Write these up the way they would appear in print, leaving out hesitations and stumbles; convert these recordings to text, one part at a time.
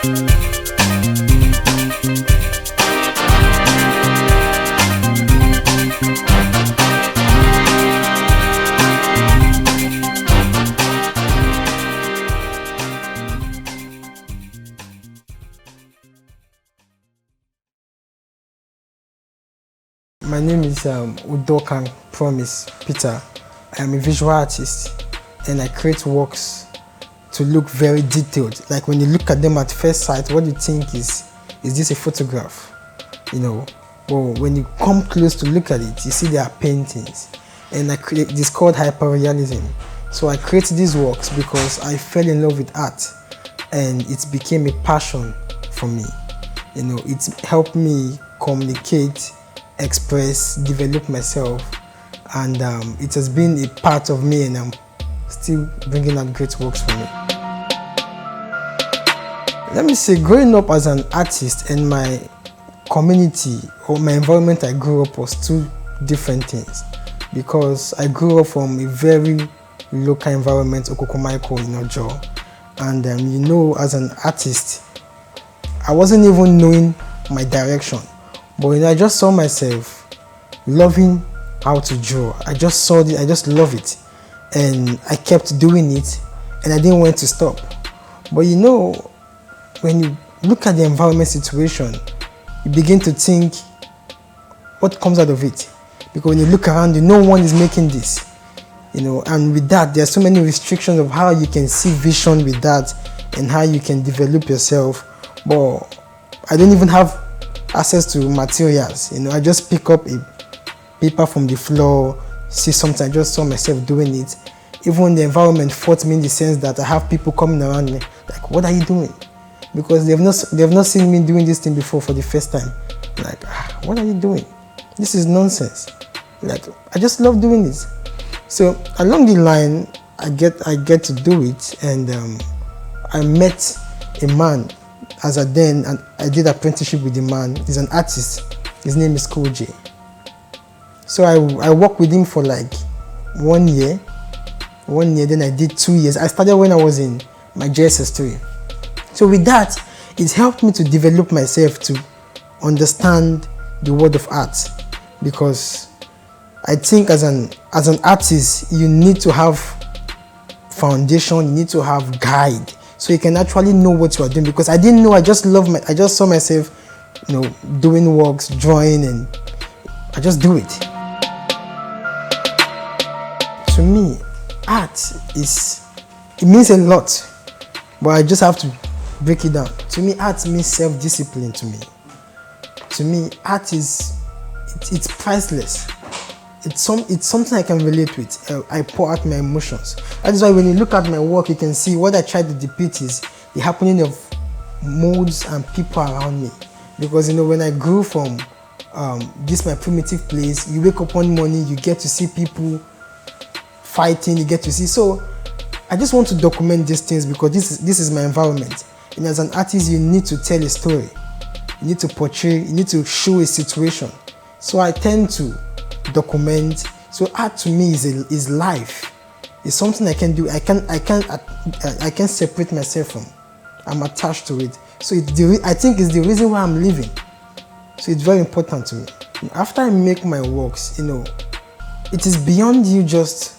My name is Udoakang Promise Peter. I am a visual artist and I create works to look very detailed. Like when you look at them at first sight, what you think is this a photograph? You know, but when you come close to look at it, you see they are paintings. And I create this called hyperrealism. So I create these works because I fell in love with art and it became a passion for me. You know, it helped me communicate, express, develop myself, and it has been a part of me, and I'm still bringing out great works for me. Let me say, growing up as an artist and my community or my environment I grew up was two different things, because I grew up from a very local environment, Okokomaiko in Ojo, and you know, as an artist, I wasn't even knowing my direction. But you know, I just saw myself loving how to draw. I just saw it, I just love it. And I kept doing it and I didn't want to stop. But you know, when you look at the environment situation, you begin to think what comes out of it. Because when you look around you, no one is making this. You know, and with that, there are so many restrictions of how you can see vision with that and how you can develop yourself. But I don't even have access to materials. You know, I just pick up a paper from the floor, see something, I just saw myself doing it. Even the environment fought me in the sense that I have people coming around me like, what are you doing? Because they've not seen me doing this thing before for the first time. Like, what are you doing? This is nonsense. Like, I just love doing this. So along the line, I get to do it, and I met a man. As and I did apprenticeship with the man. He's an artist. His name is Cool J. So I worked with him for like 1 year. 1 year, then I did 2 years. I started when I was in my JSS3. So with that, it helped me to develop myself to understand the world of art, because I think as an artist, you need to have foundation, you need to have guide, so you can actually know what you are doing. Because I didn't know, I just saw myself, you know, doing works, drawing, and I just do it. To me, art it means a lot, but I just have to break it down. To me, art means self-discipline. To me, art it's priceless. It's something I can relate with. I pour out my emotions. That is why when you look at my work, you can see what I try to depict is the happening of moods and people around me. Because you know, when I grew from this my primitive place, you wake up one morning, you get to see people fighting, you get to see. So I just want to document these things because this is my environment. And as an artist, you need to tell a story. You need to portray, you need to show a situation. So I tend to document. So art to me is life. It's something I can do. I can separate myself from. I'm attached to it. So I think it's the reason why I'm living. So it's very important to me. After I make my works, you know, it is beyond you just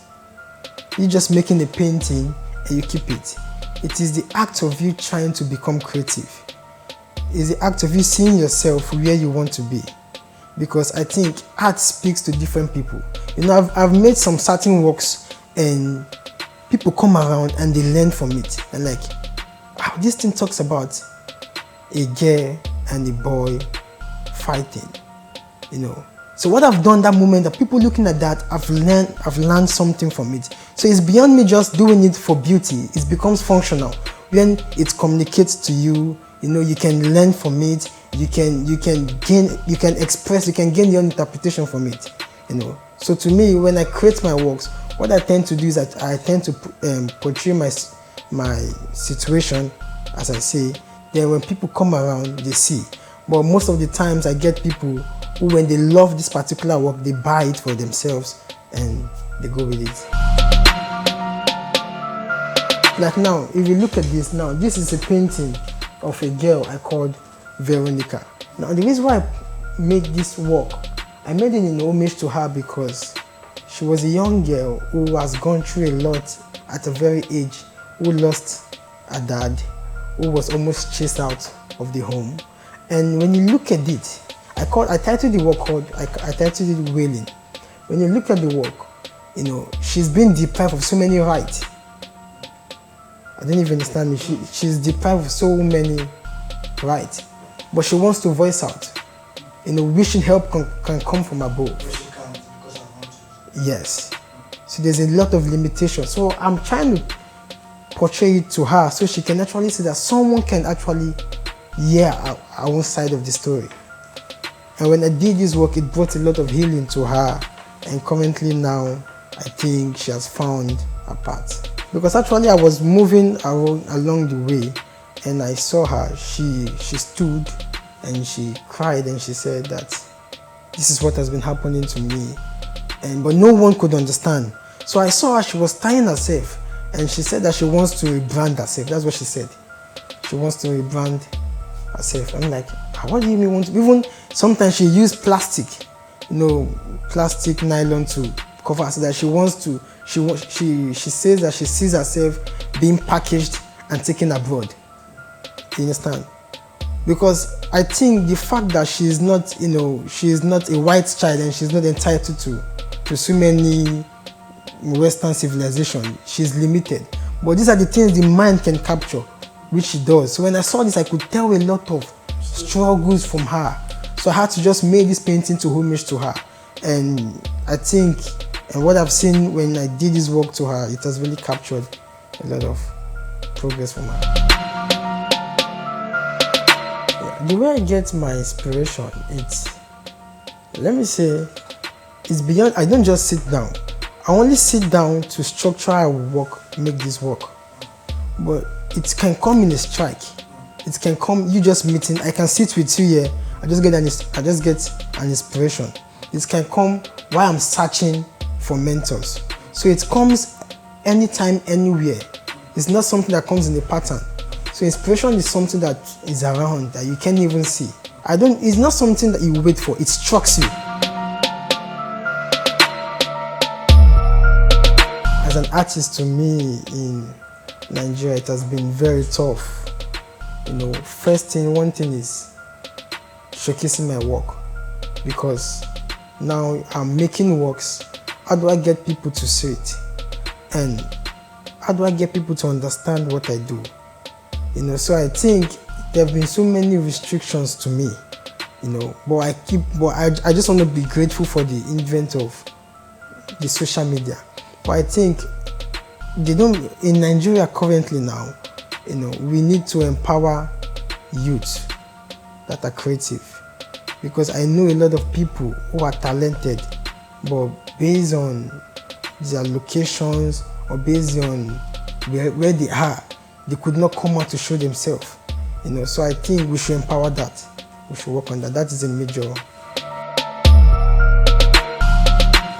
making a painting and you keep it. It is the act of you trying to become creative. It's the act of you seeing yourself where you want to be. Because I think art speaks to different people. You know, I've made some certain works and people come around and they learn from it. And like, wow, this thing talks about a girl and a boy fighting, you know. So what I've done that moment, that people looking at that, I've learned something from it. So it's beyond me just doing it for beauty. It becomes functional. When it communicates to you, you know, you can learn from it. You can express, you can gain your interpretation from it, you know. So to me, when I create my works, what I tend to do is that I tend to portray my situation, as I say. Then when people come around, they see. But most of the times I get people who, when they love this particular work, they buy it for themselves and they go with it. Like now, if you look at this now, this is a painting of a girl I called Veronica. Now the reason why I made this work, I made it in homage to her because she was a young girl who has gone through a lot at a very age, who lost her dad, who was almost chased out of the home. And when you look at it, I titled the work called, I titled it Wailing. When you look at the work, you know, she's been deprived of so many rights. I don't even understand me. She's deprived of so many rights, but she wants to voice out. You know, wishing help can come from above. But she can't because I want to. Yes. So there's a lot of limitations. So I'm trying to portray it to her so she can actually see that someone can actually hear our own side of the story. And when I did this work, it brought a lot of healing to her. And currently now, I think she has found her path. Because actually I was moving along the way and I saw her. She stood and she cried and she said that this is what has been happening to me. But no one could understand. So I saw her, she was tying herself and she said that she wants to rebrand herself. That's what she said. She wants to rebrand herself. I'm like, what do you mean want to? Even sometimes she used plastic, you know, plastic nylon to cover her so that she wants to, she says that she sees herself being packaged and taken abroad. You understand? Because I think the fact that she is not, you know, she is not a white child and she's not entitled to so many Western civilization, she's limited. But these are the things the mind can capture, which she does. So when I saw this, I could tell a lot of struggles from her. So I had to just make this painting to homage to her. And I think, and what I've seen when I did this work to her, it has really captured a lot of progress from her. Yeah, the way I get my inspiration, it's, let me say, it's beyond, I don't just sit down. I only sit down to structure how I work, make this work. But it can come in a strike. It can come, you just meeting, I can sit with you here, I just get an inspiration. It can come while I'm searching for mentors. So it comes anytime, anywhere. It's not something that comes in a pattern. So inspiration is something that is around that you can't even see. It's not something that you wait for, it strikes you. As an artist, to me in Nigeria, it has been very tough. You know, one thing is showcasing my work, because now I'm making works. How do I get people to see it? And how do I get people to understand what I do? You know, so I think there have been so many restrictions to me, you know, but I just want to be grateful for the advent of the social media. But I think in Nigeria currently now, you know, we need to empower youth that are creative, because I know a lot of people who are talented, but based on their locations or based on where they are, they could not come out to show themselves. You know, so I think we should empower that. We should work on that. That is a major.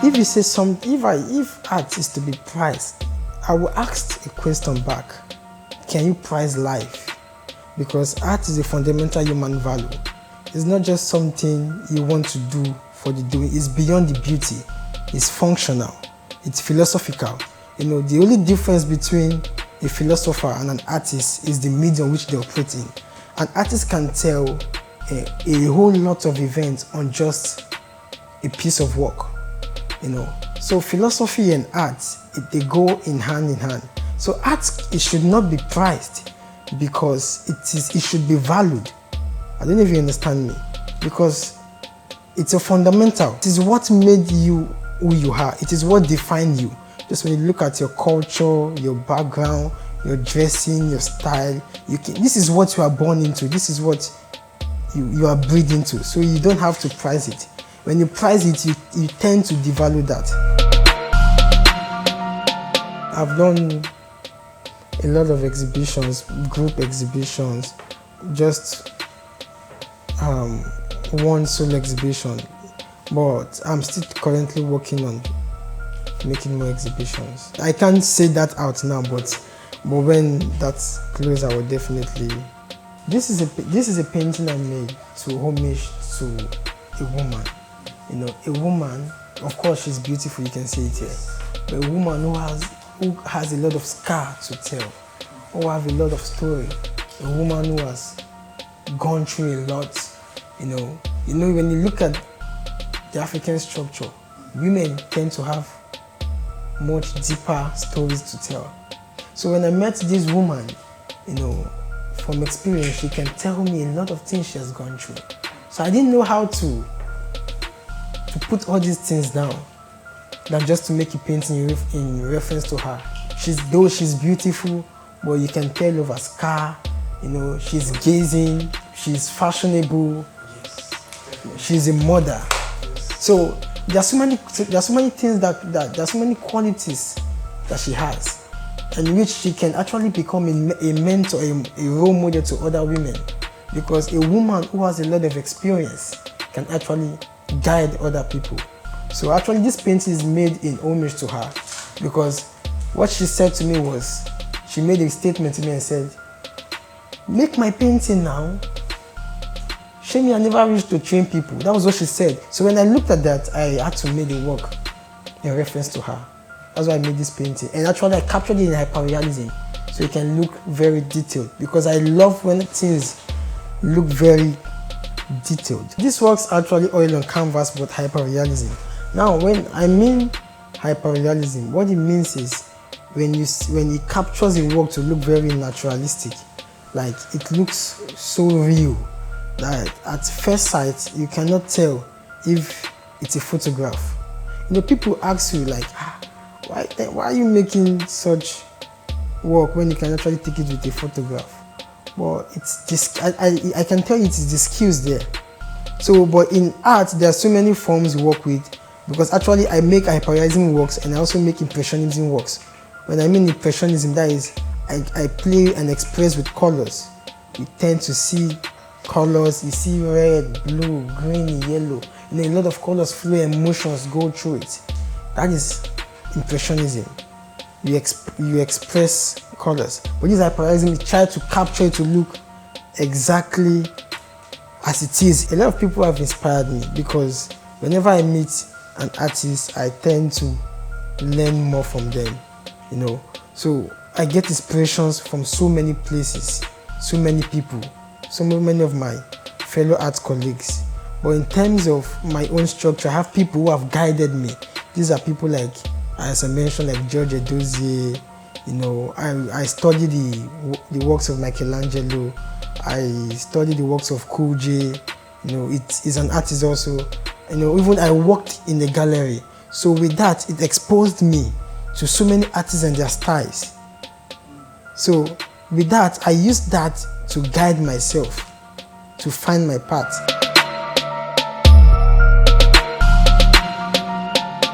If you say if art is to be prized, I will ask a question back. Can you prize life? Because art is a fundamental human value. It's not just something you want to do for the doing. It's beyond the beauty. It's functional. It's philosophical. You know, the only difference between a philosopher and an artist is the medium which they operate in. An artist can tell a whole lot of events on just a piece of work. You know, so philosophy and art, they go in hand. So art, it should not be prized because it should be valued. I don't know if you understand me, because it's a fundamental. It is what made you who you are. It is what defined you. Just when you look at your culture, your background, your dressing, your style, this is what you are born into. This is what you are bred into. So you don't have to prize it. When you prize it, you tend to devalue that. I've done a lot of exhibitions, group exhibitions, just one solo exhibition, but I'm still currently working on making more exhibitions. I can't say that out now, but when that's close, I will definitely This is a painting I made to homage to a woman. You know, a woman, of course she's beautiful, you can see it here, but a woman who has a lot of scar to tell, who have a lot of story, a woman who has gone through a lot. You know, when you look at the African structure, women tend to have much deeper stories to tell. So when I met this woman, you know, from experience, she can tell me a lot of things she has gone through. So I didn't know how to put all these things down than just to make a painting in reference to her. Though she's beautiful, but you can tell of her scar. You know, she's gazing, she's fashionable, she's a mother. So there are so many things there are so many qualities that she has, and which she can actually become a mentor, a role model to other women, because a woman who has a lot of experience can actually guide other people. So actually this painting is made in homage to her, because what she said to me was, she made a statement to me and said, "Make my painting now. Shame I never reached to train people." That was what she said. So when I looked at that, I had to make the work in reference to her. That's why I made this painting. And actually I captured it in hyperrealism, so it can look very detailed, because I love when things look very detailed. This works actually oil on canvas, but hyperrealism. Now when I mean hyperrealism, what it means is when it captures the work to look very naturalistic, like it looks so real that at first sight you cannot tell if it's a photograph. You know, people ask you like, why are you making such work when you can actually take it with a photograph? Well, it's just, I can tell you it's the skills there. So, but in art there are so many forms you work with, because actually I make hyperrealism works and I also make impressionism works. When I mean impressionism, that is, I play and express with colors. You tend to see colors, you see red, blue, green, yellow. You know, a lot of colors flow, emotions go through it. That is impressionism. You express colors. But this hyperrealism, you try to capture it to look exactly as it is. A lot of people have inspired me, because whenever I meet an artist, I tend to learn more from them. You know, so I get inspirations from so many places, so many people, so many of my fellow art colleagues. But in terms of my own structure, I have people who have guided me. These are people like, as I mentioned, like George Edozie. You know, I studied the works of Michelangelo. I studied the works of Cool J. You know, it's an artist also. You know, even I worked in the gallery. So with that, it exposed me to so many artists and their styles. So with that, I used that to guide myself, to find my path.